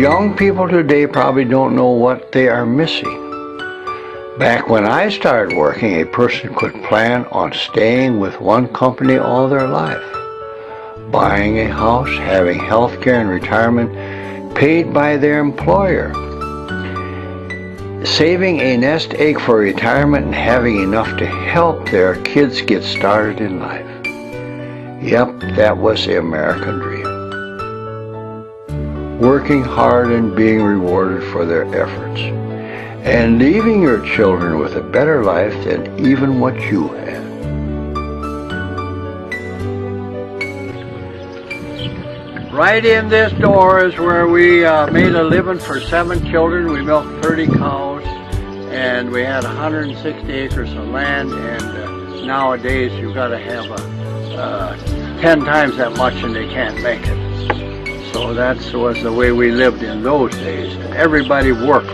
Young people today probably don't know what they are missing. Back when I started working, a person could plan on staying with one company all their life, buying a house, having health care and retirement paid by their employer, saving a nest egg for retirement, and having enough to help their kids get started in life. Yep, that was the American dream. Working hard and being rewarded for their efforts, and leaving your children with a better life than even what you had. Right in this door is where we made a living for 7 children. We milked 30 cows, and we had 160 acres of land, and nowadays you've got to have 10 times that much and they can't make it. So that was the way we lived in those days, and everybody worked.